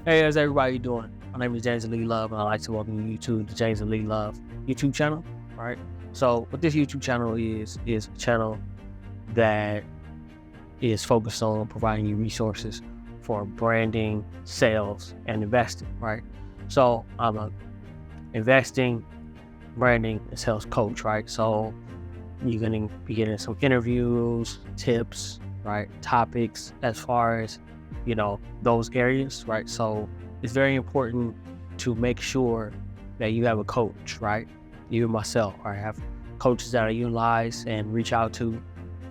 Hey, how's everybody doing? My name is James Lee Love, and I'd like to welcome you to the James Lee Love YouTube channel. All right. So, what this YouTube channel is a channel that is focused on providing you resources for branding, sales, and investing. Right. So, I'm a investing, branding, and sales coach. Right. So, you're going to be getting some interviews, tips, right, topics as far as those areas, right? So it's very important to make sure that you have a coach, right? Even myself, I have coaches that I utilize and reach out to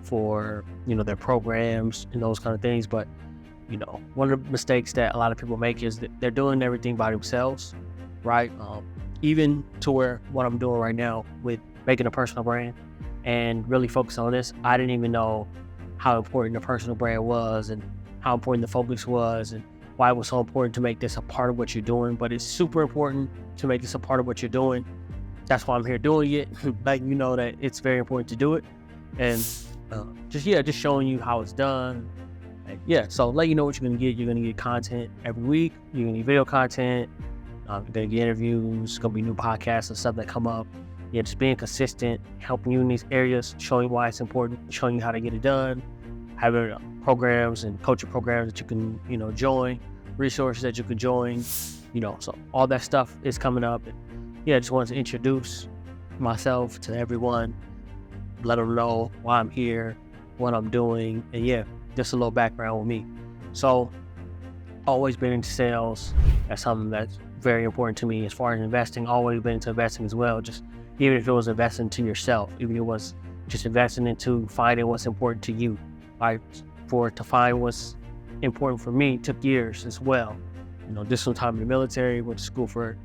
for their programs and those kind of things. But one of the mistakes that a lot of people make is that they're doing everything by themselves, right? Even to where what I'm doing right now with making a personal brand and really focus on this, I didn't even know how important the personal brand was and how important the focus was and why it was so important to make this a part of what you're doing. But it's super important to make this a part of what you're doing. That's why I'm here doing it, letting you know that it's very important to do it. And just showing you how it's done. And so let you know what you're gonna get. You're gonna get content every week. You're gonna get video content. You're gonna get interviews. It's gonna be new podcasts and stuff that come up. Just being consistent, helping you in these areas, showing you why it's important, showing you how to get it done, having programs and coaching programs that you can, join, resources that you can join, so all that stuff is coming up. And I just wanted to introduce myself to everyone, let them know why I'm here, what I'm doing, and just a little background with me. So, always been into sales. That's something that's very important to me. As far as investing, always been into investing as well. Just even if it was investing to yourself, even if it was just investing into finding what's important to you. To find what's important for me took years as well. Did some time in the military, went to school for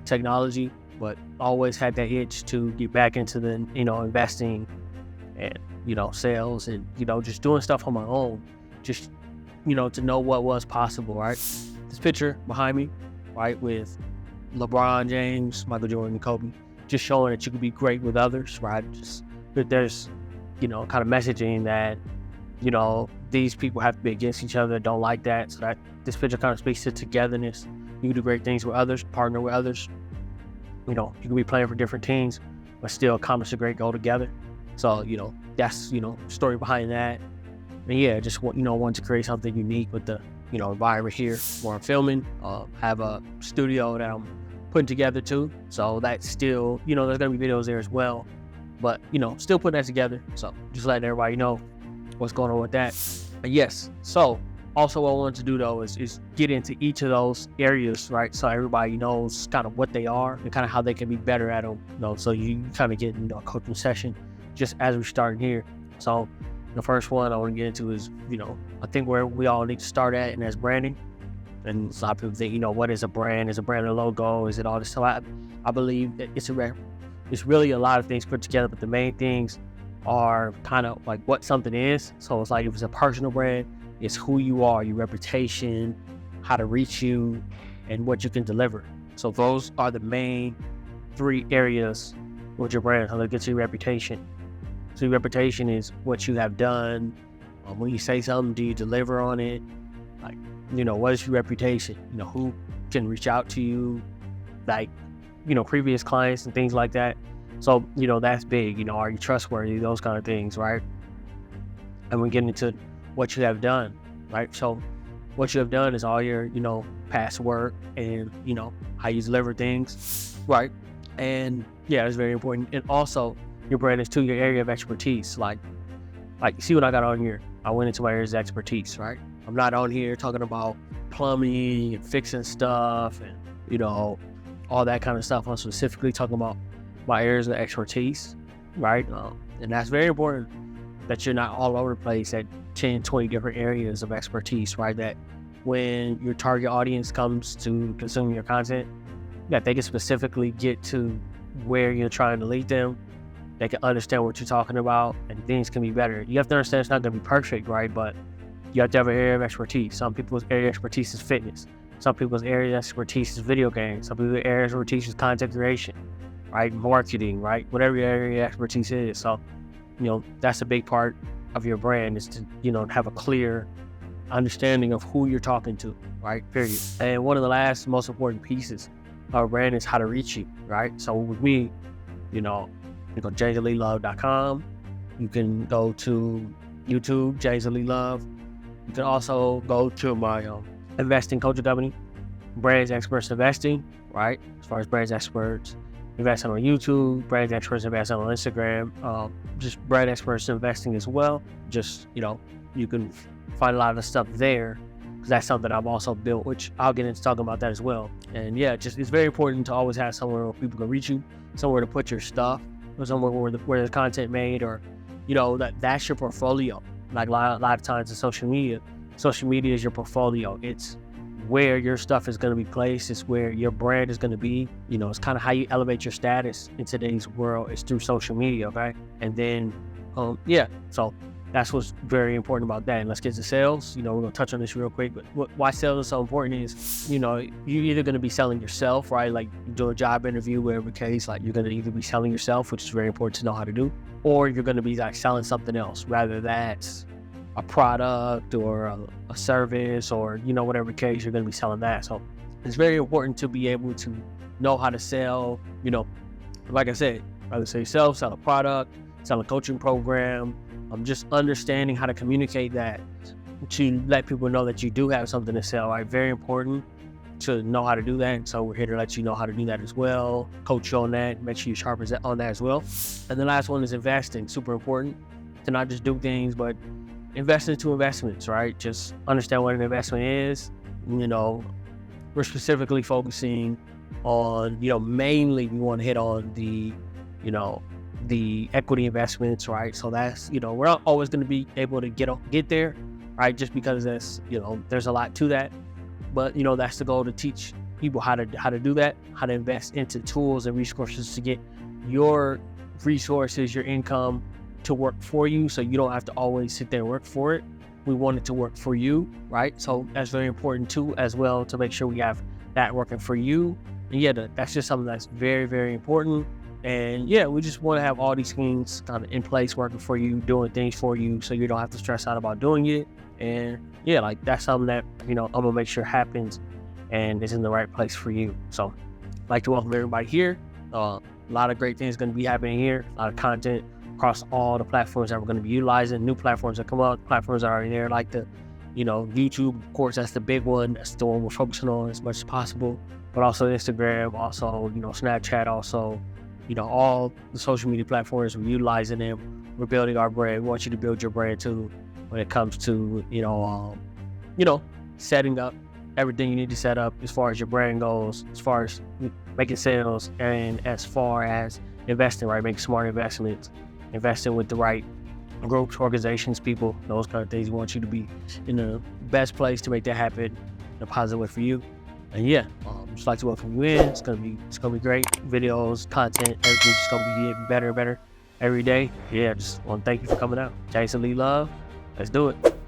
technology, but always had that itch to get back into the, investing and, sales and, just doing stuff on my own, just, to know what was possible, right? This picture behind me, right, with LeBron James, Michael Jordan, and Kobe, just showing that you can be great with others, right? Just that there's, kind of messaging that, these people have to be against each other, don't like that. So that this picture kind of speaks to togetherness. You can do great things with others, partner with others. You can be playing for different teams, but still accomplish a great goal together. So, that's, story behind that. And just want to create something unique with the, environment here where I'm filming. Have a studio that I'm putting together too. So that's still, there's gonna be videos there as well. But, still putting that together. So just letting everybody know what's going on with that. But yes, so also what I wanted to do though is get into each of those areas, right? So everybody knows kind of what they are and kind of how they can be better at them. So you kind of get a coaching session just as we're starting here. So the first one I want to get into is, I think where we all need to start at, and that's branding. And a lot of people think, what is a brand? Is a brand a logo? Is it all this? So I believe that it's really a lot of things put together, but the main things are kind of like what something is. So it's like if it's a personal brand, it's who you are, your reputation, how to reach you, and what you can deliver. So those are the main three areas with your brand. How to get to your reputation. So your reputation is what you have done. When you say something, do you deliver on it? Like, what is your reputation? Who can reach out to you? Like, previous clients and things like that. So, that's big. Are you trustworthy? Those kind of things, right? And we get into what you have done, right? So what you have done is all your, past work and, how you deliver things, right? And it's very important. And also your brand is to your area of expertise. Like you see what I got on here? I went into my areas of expertise, right? I'm not on here talking about plumbing and fixing stuff and, all that kind of stuff. I'm specifically talking about my areas of expertise, right? And that's very important that you're not all over the place at 10, 20 different areas of expertise, right? That when your target audience comes to consume your content, that they can specifically get to where you're trying to lead them. They can understand what you're talking about and things can be better. You have to understand it's not going to be perfect, right? But you have to have an area of expertise. Some people's area of expertise is fitness. Some people's area of expertise is video games. Some people's area of expertise is content creation, right? Marketing, right? Whatever your area of expertise is. So, that's a big part of your brand is to, have a clear understanding of who you're talking to, right? Period. And one of the last most important pieces of a brand is how to reach you, right? So with me, you know, you go to JamesLeeLove.com. You can go to YouTube, James Lee Love. You can also go to my investing coaching company, Brands Experts Investing, right? As far as Brands Experts Investing on YouTube, Brands Experts Investing on Instagram, just Brand Experts Investing as well. Just, you can find a lot of the stuff there, because that's something I've also built, which I'll get into talking about that as well. And yeah, just it's very important to always have somewhere where people can reach you, somewhere to put your stuff, or somewhere where there's content made, or that's your portfolio. Like a lot of times in social media is your portfolio. It's where your stuff is going to be placed. It's where your brand is going to be. It's kind of how you elevate your status in today's world. It's through social media, okay? And then, so that's what's very important about that. And let's get to sales. We're going to touch on this real quick, but why sales is so important is, you're either going to be selling yourself, right? Like you do a job interview, whatever case, like you're going to either be selling yourself, which is very important to know how to do, or you're going to be like selling something else, rather that's a product or a service, or, whatever case, you're going to be selling that. So it's very important to be able to know how to sell, like I said, rather say sell a product, sell a coaching program. Just understanding how to communicate that to let people know that you do have something to sell, right? Very important to know how to do that. So we're here to let you know how to do that as well, coach you on that, make sure you're sharp on that as well. And the last one is investing. Super important to not just do things, but invest into investments, right? Just understand what an investment is. We're specifically focusing on, mainly we want to hit on the equity investments, right? So that's, we're not always going to be able to get there, right? Just because there's a lot to that, but that's the goal, to teach people how to do that, how to invest into tools and resources to get your resources, your income to work for you, so you don't have to always sit there and work for it. We want it to work for you, right? So that's very important too, as well, to make sure we have that working for you. And yeah, that's just something that's very, very important. And yeah, we just want to have all these things kind of in place, working for you, doing things for you, so you don't have to stress out about doing it. And yeah, like that's something that, I'm gonna make sure happens and is in the right place for you. So I'd like to welcome everybody here. A lot of great things going to be happening here, a lot of content across all the platforms that we're going to be utilizing, new platforms that come up, platforms that are already there, like the, YouTube, of course, that's the big one. That's the one we're focusing on as much as possible, but also Instagram, also, Snapchat, also, all the social media platforms, we're utilizing them. We're building our brand. We want you to build your brand too, when it comes to, setting up everything you need to set up as far as your brand goes, as far as making sales, and as far as investing, right? Making smart investments, investing with the right groups, organizations, people, those kind of things. We want you to be in the best place to make that happen in a positive way for you. And yeah, just like to welcome you in. It's gonna be great. Videos, content, everything's just gonna be getting better and better every day. Yeah, just want to thank you for coming out. James Lee Love. Let's do it.